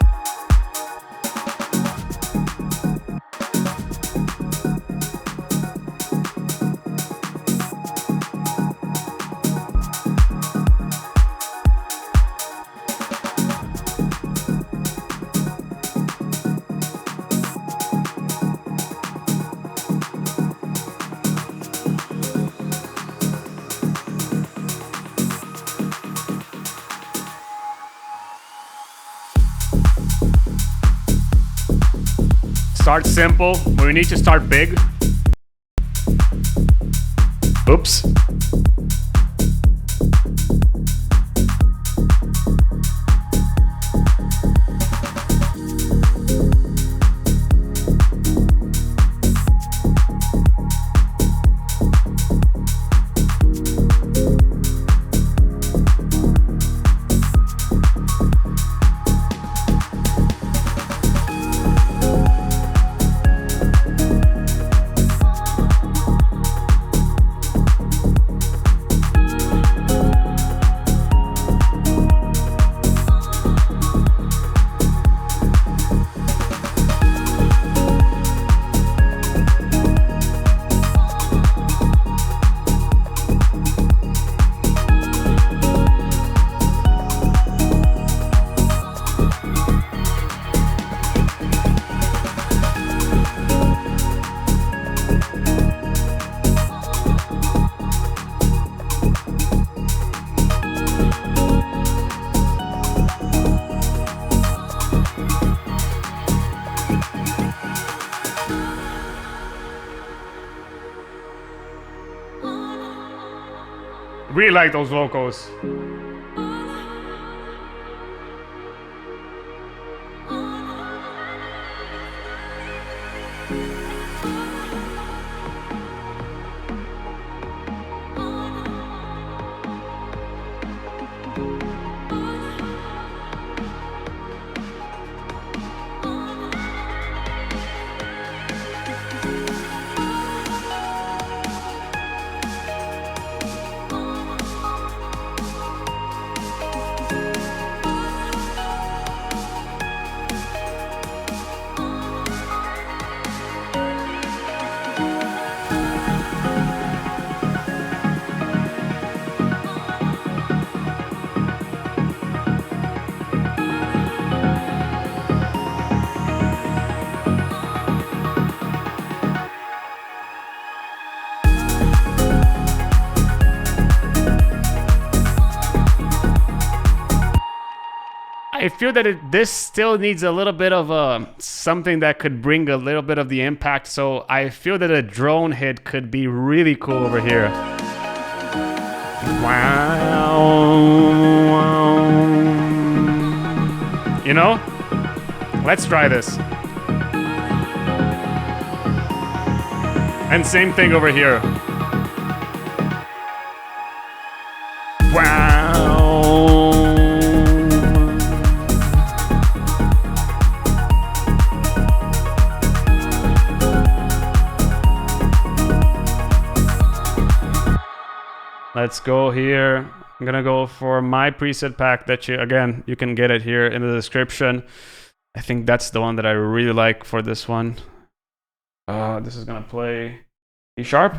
Start simple, but we need to start big. Oops. Really like those vocals. I feel that this still needs a little bit of something that could bring a little bit of the impact. So I feel that a drone hit could be really cool over here. Wow. You know? Let's try this. And same thing over here. Wow. Let's go here. I'm gonna go for my preset pack that you can get it here in the description. I think that's the one that I really like for this one. This is gonna play E sharp.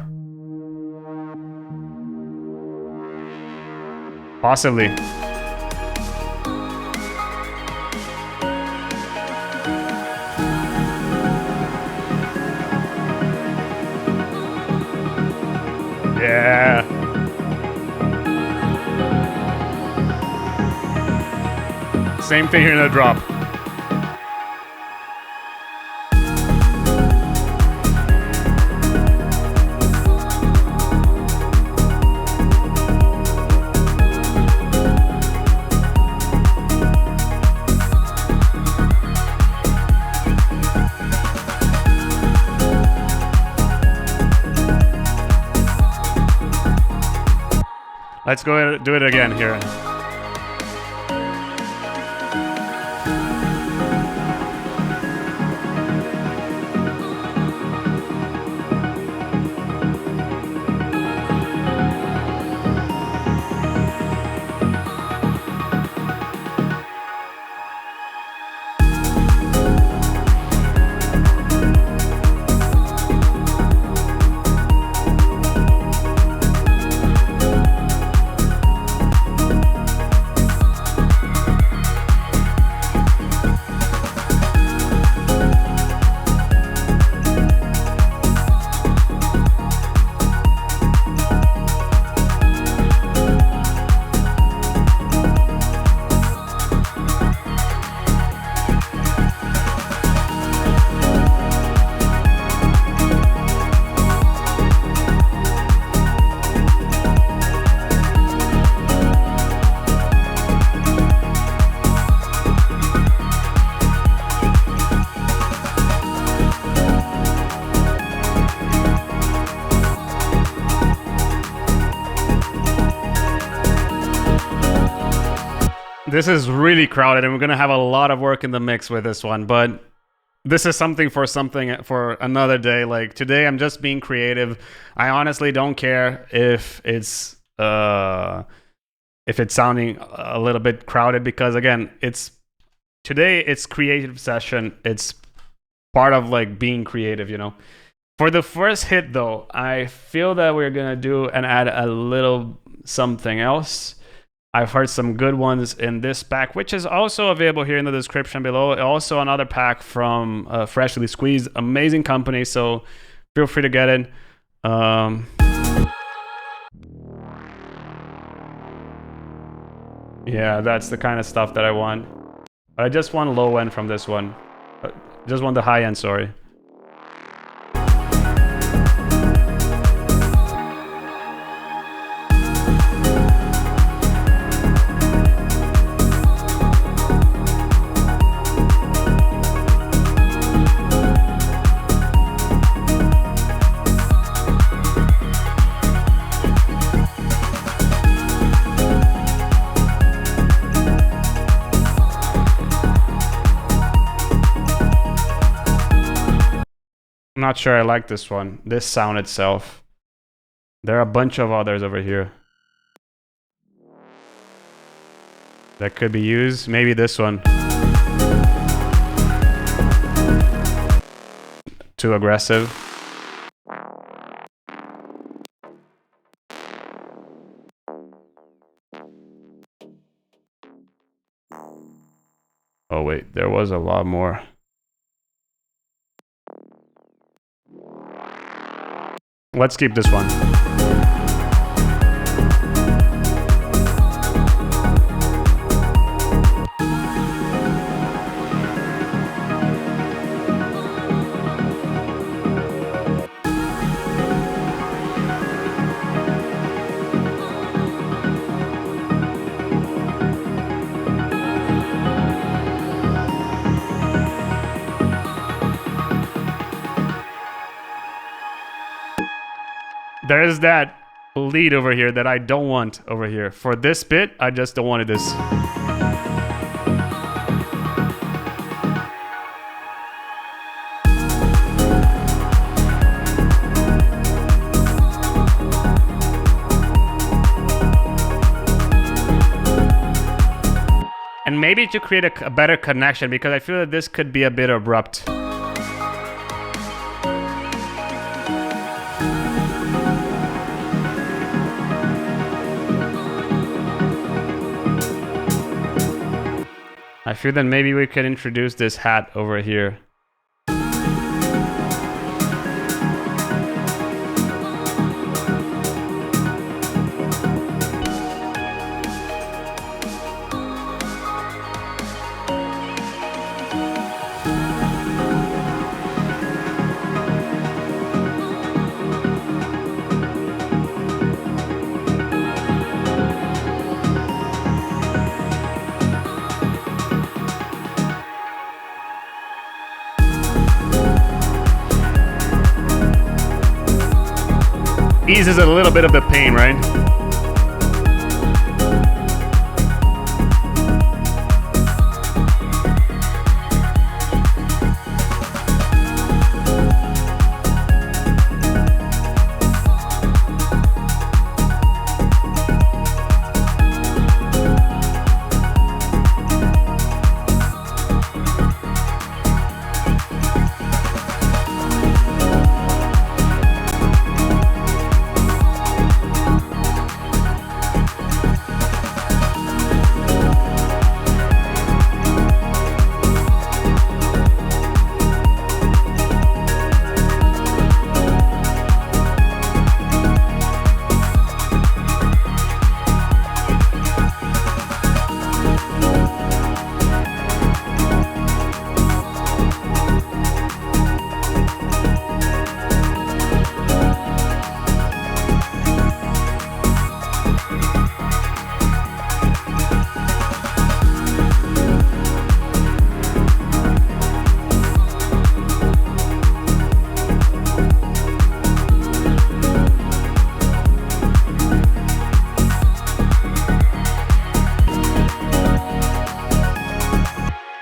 Possibly. Yeah. Same thing here in the drop. Let's go ahead and do it again here. This is really crowded, and we're gonna have a lot of work in the mix with this one, but this is something for another day. Like today, I'm just being creative. I honestly don't care if it's sounding a little bit crowded, because again, today it's creative session. It's part of like being creative, you know. For the first hit though, I feel that we're gonna do and add a little something else. I've heard some good ones in this pack, which is also available here in the description below. Also another pack from Freshly Squeezed, amazing company, so feel free to get it. Yeah, that's the kind of stuff that I want. But I just want low end from this one. Just want the high end, sorry. I'm not sure I like this one, this sound itself. There are a bunch of others over here that could be used. Maybe this one. Too aggressive. Oh wait, there was a lot more. Let's keep this one. there is that lead over here that I don't want over here. For this bit, I just don't want this. And maybe to create a better connection, because I feel that this could be a bit abrupt. I feel that maybe we could introduce this hat over here. Eases a little bit of the pain, right?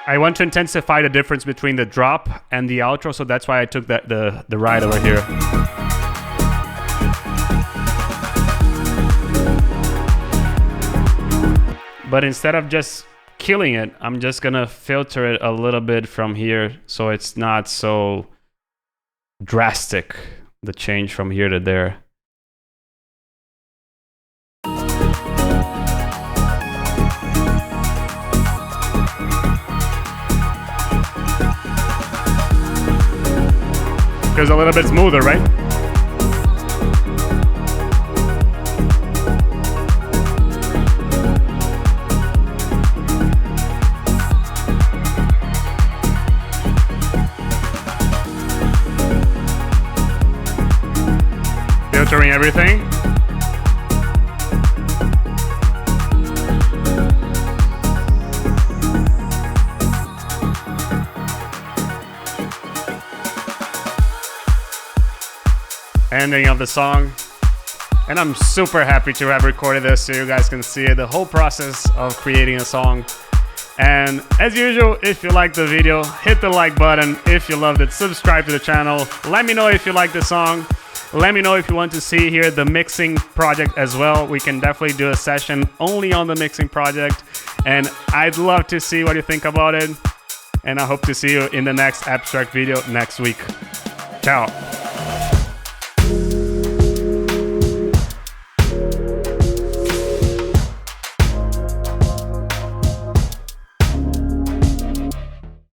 I want to intensify the difference between the drop and the outro, so that's why I took the ride over here. But instead of just killing it, I'm just gonna filter it a little bit from here so it's not so drastic, the change from here to there. Feels a little bit smoother, right? Filtering everything. Ending of the song, and I'm super happy to have recorded this so you guys can see the whole process of creating a song. And as usual, if you like the video, hit the like button. If you loved it, subscribe to the channel. Let me know if you like the song. Let me know if you want to see here the mixing project as well. We can definitely do a session only on the mixing project, and I'd love to see what you think about it. And I hope to see you in the next Abstrakt video next week. Ciao.